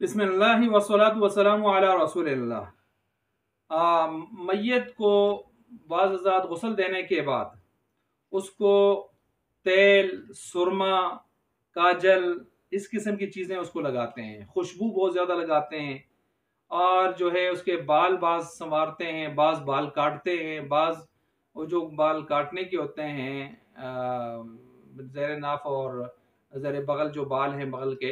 बिस्मिल्लाहि वस्सलातु वस्सलामु अला रसूलिल्लाह। मैयत को बाज़ अज़ात गुस्ल देने के बाद उसको तेल, सुरमा, काजल, इस किस्म की चीज़ें उसको लगाते हैं, खुशबू बहुत ज़्यादा लगाते हैं। और जो है उसके बाल बाज़ संवारते हैं, बाज़ बाल काटते हैं, बाज़ वो जो बाल काटने के होते हैं ज़ेर नाफ और ज़ेर बगल, जो बाल हैं बगल के,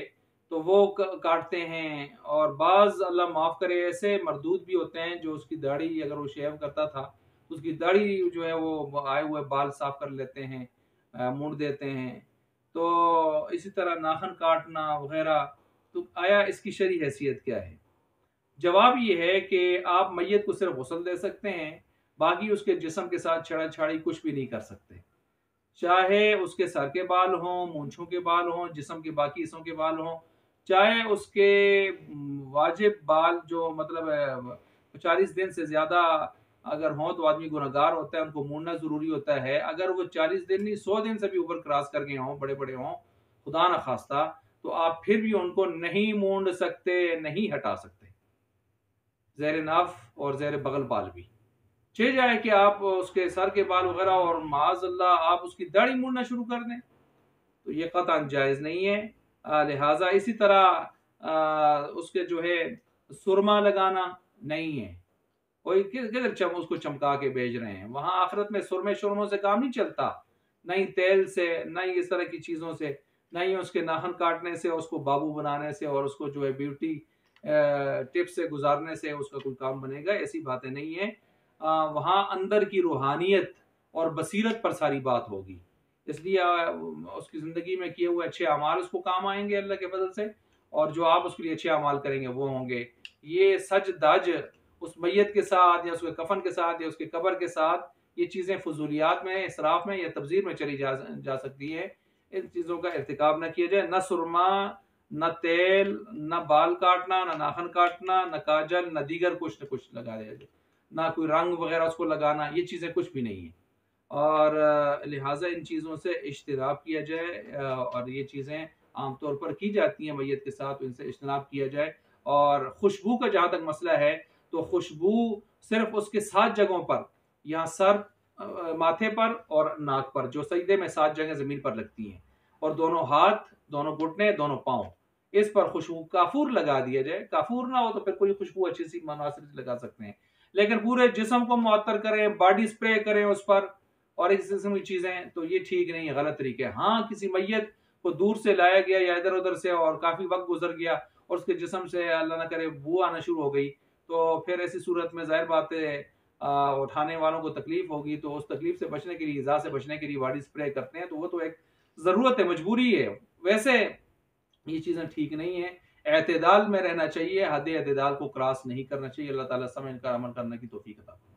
तो वो काटते हैं। और बाज़ अल्लाह माफ़ करे ऐसे मरदूद भी होते हैं जो उसकी दाढ़ी, अगर वो शेव करता था तो उसकी दाढ़ी जो है वो आए हुए बाल साफ कर लेते हैं, मुड़ देते हैं। तो इसी तरह नाखन काटना वगैरह। तो आया इसकी शरई हैसियत क्या है? जवाब ये है कि आप मैयत को सिर्फ गुस्ल दे सकते हैं, बाकी उसके जिस्म के साथ छेड़ा छाड़ी कुछ भी नहीं कर सकते। चाहे उसके सर के बाल हों, मूंछों के बाल हों, जिस्म के बाकी हिस्सों के बाल हों, चाहे उसके वाजिब बाल जो मतलब 40 दिन से ज़्यादा अगर हों तो आदमी गुनहगार होता है, उनको मूड़ना ज़रूरी होता है। अगर वो 40 दिन नहीं 100 दिन से भी ऊपर क्रॉस कर गए हों, बड़े-बड़े हों, खुदा न खास्ता, तो आप फिर भी उनको नहीं मूंड सकते, नहीं हटा सकते। ज़ेर नाफ और ज़ेर बगल बाल भी। चे जाए कि आप उसके सर के बाल वगैरह और माज़अल्लाह आप उसकी दाढ़ी मूड़ना शुरू कर दें, तो ये कतई जायज़ नहीं है। लिहाजा इसी तरह उसके जो है सुरमा लगाना नहीं है। कोई किधर उसको चमका के भेज रहे हैं, वहां आखिरत में सुरमे शुरमों से काम नहीं चलता, नहीं तेल से, नहीं इस तरह की चीज़ों से, नहीं उसके नाखन काटने से, उसको बाबू बनाने से और उसको जो है ब्यूटी टिप से गुजारने से उसका कोई काम बनेगा, ऐसी बातें नहीं है। वहाँ अंदर की रूहानियत और बसीरत पर सारी बात होगी। इसलिए उसकी ज़िंदगी में किए हुए अच्छे अमाल उसको काम आएंगे अल्लाह के फजल से, और जो आप उसके लिए अच्छे अमाल करेंगे वो होंगे। ये सज दज उस मैयत के साथ या उसके कफन के साथ या उसके कब्र के साथ, ये चीज़ें फजूलियात में, इसराफ में या तब्जीर में चली जा सकती है। इन चीज़ों का इर्तिकाब न किया जाए। न सुरमा, न तेल, न बाल काटना, न नाखन काटना, न काजल, न दीगर कुछ न कुछ लगा दिया जाए, ना कोई रंग वगैरह उसको लगाना, ये चीज़ें कुछ भी नहीं है। और लिहाजा इन चीज़ों से इज्तनाब किया जाए, और ये चीज़ें आमतौर पर की जाती हैं मैयत के साथ, तो इनसे इज्तनाब किया जाए। और खुशबू का जहाँ तक मसला है, तो खुशबू सिर्फ उसके 7 जगहों पर, यहाँ सर, माथे पर और नाक पर, जो सजदे में 7 जगह ज़मीन पर लगती हैं, और दोनों हाथ, दोनों घुटने, दोनों पाँव, इस पर खुशबू काफूर लगा दिया जाए। काफूर ना हो तो फिर कोई खुशबू अच्छी सी मुनासिब से लगा सकते हैं, लेकिन पूरे जिस्म को मुअत्तर करें, बॉडी स्प्रे करें उस पर और इस किस्म की चीज़ें, तो ये ठीक नहीं है, गलत तरीके है। हाँ, किसी मैयत को दूर से लाया गया या इधर उधर से और काफ़ी वक्त गुजर गया और उसके जिस्म से अल्लाह ना करे बू आना शुरू हो गई, तो फिर ऐसी सूरत में ज़ाहिर बात है उठाने वालों को तकलीफ होगी। तो उस तकलीफ से बचने के लिए, इज़ा से बचने के लिए बॉडी स्प्रे करते हैं, तो वो तो एक ज़रूरत है, मजबूरी है। वैसे ये चीज़ें ठीक नहीं है। एतदाल में रहना चाहिए, हद एतदाल को क्रॉस नहीं करना चाहिए। अल्लाह ताला सब इनका अमल करने की तौफीक अता फरमाए।